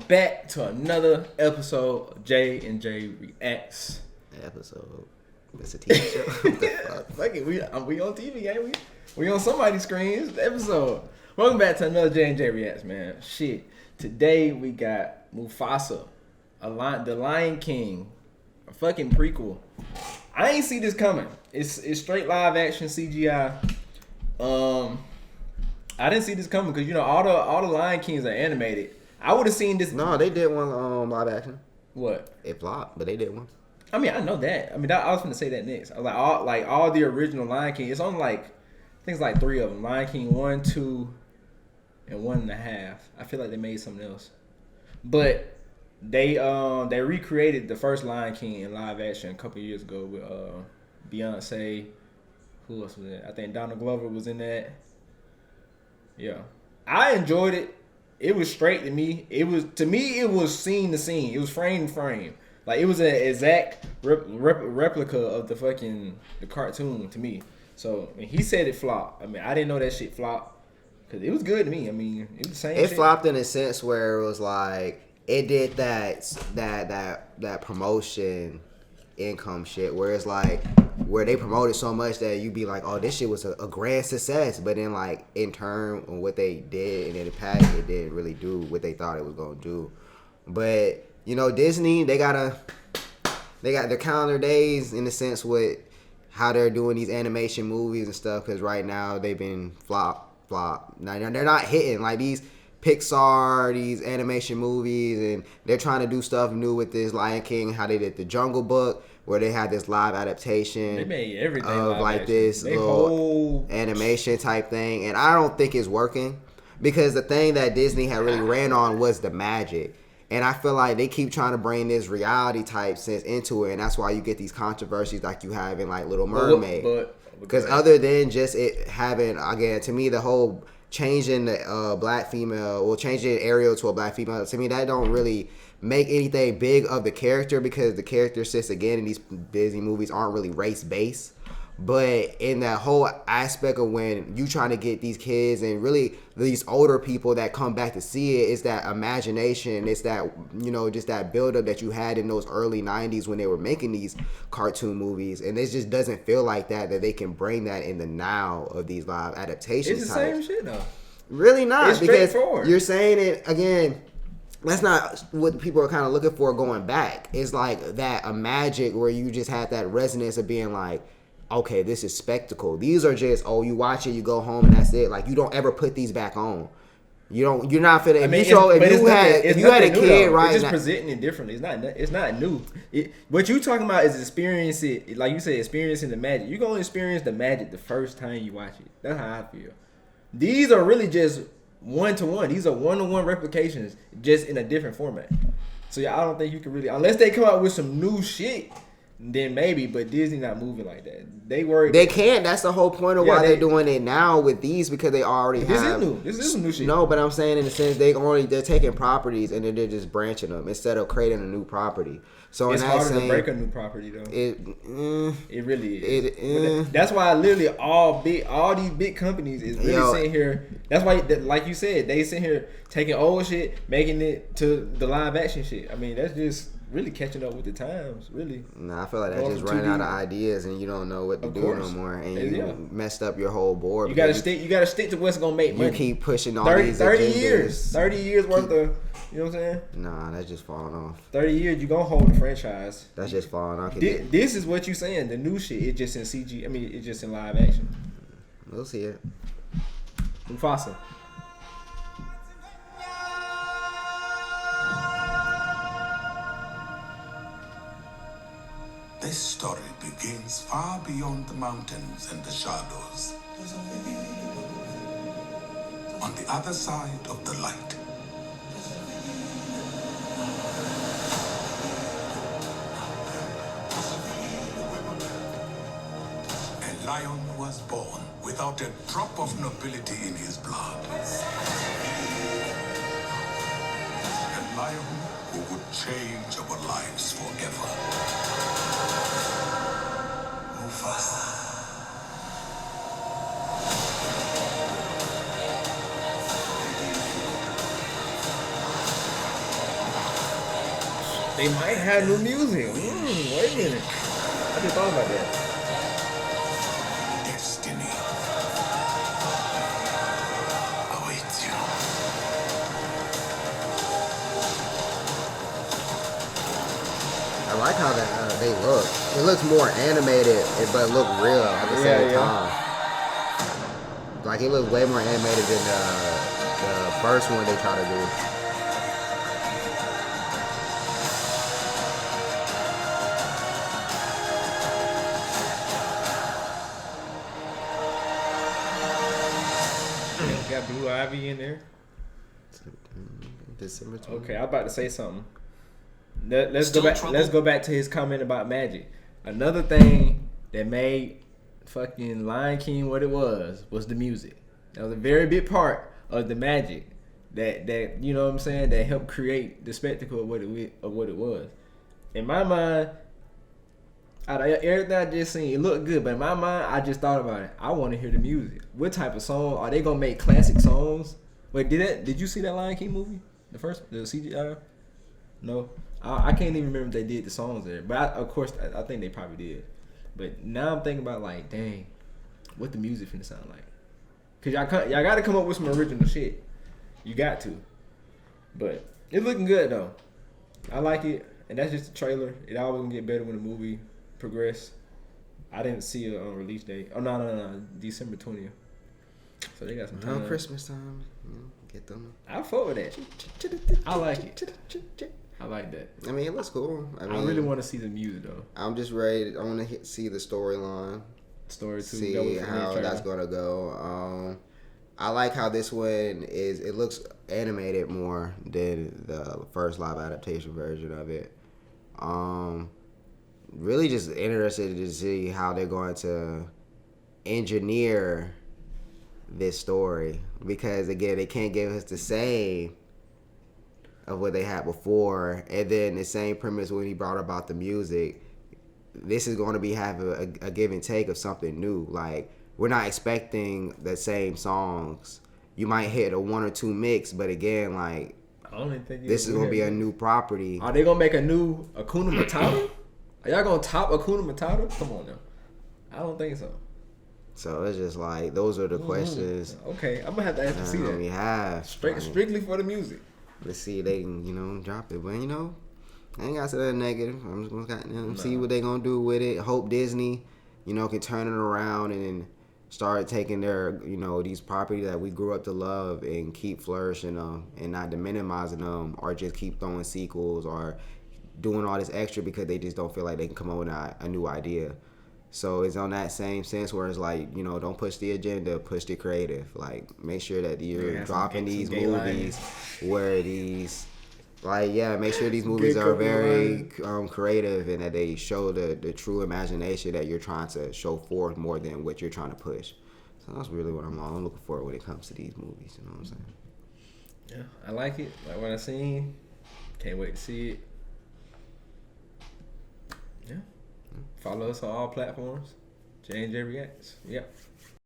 back to another episode of J and J Reacts. Episode. It's a TV show. What the fuck? Fuck it, we on TV, ain't we? We on somebody's screens. Episode. Welcome back to another J and J Reacts, man. Shit. Today we got Mufasa, the Lion King, a fucking prequel. I ain't see this coming. It's straight live action CGI. I didn't see this coming because all the Lion Kings are animated. I would have seen this. No, they did one live action. What? It flopped, but they did one. I mean, I know that. I mean, I was gonna say that next. I was all the original Lion King. It's on I think it's like 3 of them. Lion King 1, 2, and 1.5. I feel like they made something else, but they recreated the first Lion King in live action a couple years ago with Beyonce. Who else was in it? I think Donald Glover was in that. Yeah, I enjoyed it. It was straight to me. It was scene to scene. It was frame to frame. Like it was an exact replica of the cartoon to me. So he said it flopped. I mean, I didn't know that shit flopped because it was good to me. I mean, it was the same. It shit. flopped in a sense where it was like it did that promotion income shit where it's like where they promoted so much that you be like, oh, this shit was a grand success, but then like in turn on what they did and in the past it didn't really do what they thought it was gonna do. But Disney, they got their calendar days in the sense with how they're doing these animation movies and stuff, because right now they've been flop. Now they're not hitting like these Pixar, these animation movies, and they're trying to do stuff new with this Lion King, how they did the Jungle Book, where they had this live adaptation. They made everything of like action. this little animation type thing, and I don't think it's working because the thing that Disney had really ran on was the magic. And I feel like they keep trying to bring this reality type sense into it, and that's why you get these controversies like you have in like Little Mermaid. Because other than just it having, again, to me, the whole changing the black female, or changing Ariel to a black female, to me that don't really make anything big of the character, because the character sits again in these Disney movies aren't really race based. But in that whole aspect of when you trying to get these kids and really these older people that come back to see it, it's that imagination, it's that, just that buildup that you had in those early 90s when they were making these cartoon movies. And it just doesn't feel like that they can bring that in the now of these live adaptations. It's the same shit though. Really not. It's because straightforward. You're saying it again. That's not what people are kind of looking for going back. It's like that a magic where you just had that resonance of being like, okay, this is spectacle. These are just, you watch it, you go home, and that's it. Like, you don't ever put these back on. You're not finna. If you had a kid, right? It's just presenting it differently. It's not new. What you talking about is experiencing, like you said, experiencing the magic. You're gonna experience the magic the first time you watch it. That's how I feel. These are really just one-to-one. These are one-to-one replications, just in a different format. So yeah, I don't think you can really, unless they come out with some new shit, then maybe, but Disney not moving like that. They can't. That's the whole point of why they're doing it now with these, because they already have. This is new. This is some new shit. No, but I'm saying in the sense they're taking properties and then they're just branching them instead of creating a new property. So it's harder to break a new property though. It really is. That's why literally all these big companies is really sitting here. That's why, like you said, they sit here taking old shit, making it to the live action shit. I mean, that's just really catching up with the times, really. Nah, I feel like that's just running out of ideas and you don't know what to do no more, and you messed up your whole board. You gotta stick to what's gonna make money. You keep pushing all 30 these agendas. 30 years worth of, you know what I'm saying? Nah, that's just falling off. 30 years, you gonna hold the franchise. That's just falling off. This is what you saying. The new shit, it's just in CG. I mean, it's just in live action. We'll see it. Mufasa. This story begins far beyond the mountains and the shadows. On the other side of the light. A lion was born without a drop of nobility in his blood. A lion who would change our lives forever. Mufasa. They might have new music. Wait a minute. I just thought about that. Destiny awaits you. I like how they look. It looks more animated, but look real at the same time. Like it looks way more animated than the first one they try to do. Got Blue Ivy in there. December 20th. Okay, I was about to say something. Let's go back to his comment about magic. Another thing that made fucking Lion King what it was the music. That was a very big part of the magic that you know what I'm saying, that helped create the spectacle of what it was. In my mind, out of everything I just seen, it looked good, but in my mind, I just thought about it. I want to hear the music. What type of song are they gonna make? Classic songs? Wait, did you see that Lion King movie? The CGI? No, I can't even remember if they did the songs there, but of course I think they probably did. But now I'm thinking about like, dang, what the music finna sound like? Cause y'all gotta come up with some original shit. You got to. But it's looking good though. I like it, and that's just the trailer. It always gonna get better when the movie progress. I didn't see a release date. Oh no, December 20th. So they got some time. Around Christmas time, get them. I fuck with that. I like it. I like that. I mean, it looks cool. I really want to see the music though. I'm just ready. I want to see the storyline. Story too. See how that's gonna go. I like how this one is. It looks animated more than the first live adaptation version of it. Really just interested to see how they're going to engineer this story, because again, they can't give us the same of what they had before, and then the same premise when he brought about the music. This is going to be have a give and take of something new. Like, we're not expecting the same songs. You might hit a one or two mix, but again, like, I don't even think this is going to be a new property. Are they going to make a new Hakuna Matata? Are y'all going to top Hakuna Matata? Come on now. I don't think so. So it's just like, those are the questions. Okay, I'm going to have to actually see that. We have. Strictly for the music. Let's see if they can, drop it. But, I ain't got to say that negative. I'm just going to see what they going to do with it. Hope Disney, can turn it around and start taking their, these properties that we grew up to love and keep flourishing them and not minimizing them, or just keep throwing sequels or doing all this extra because they just don't feel like they can come up with a new idea. So it's on that same sense where it's like, don't push the agenda, push the creative. Like, make sure that you're dropping these movies where these, make sure these movies are very creative and that they show the true imagination that you're trying to show forth more than what you're trying to push. So that's really what I'm looking for when it comes to these movies. You know what I'm saying? Yeah, I like it. Like what I seen. Can't wait to see it. Yeah. Follow us on all platforms. J&J Reacts. Yep.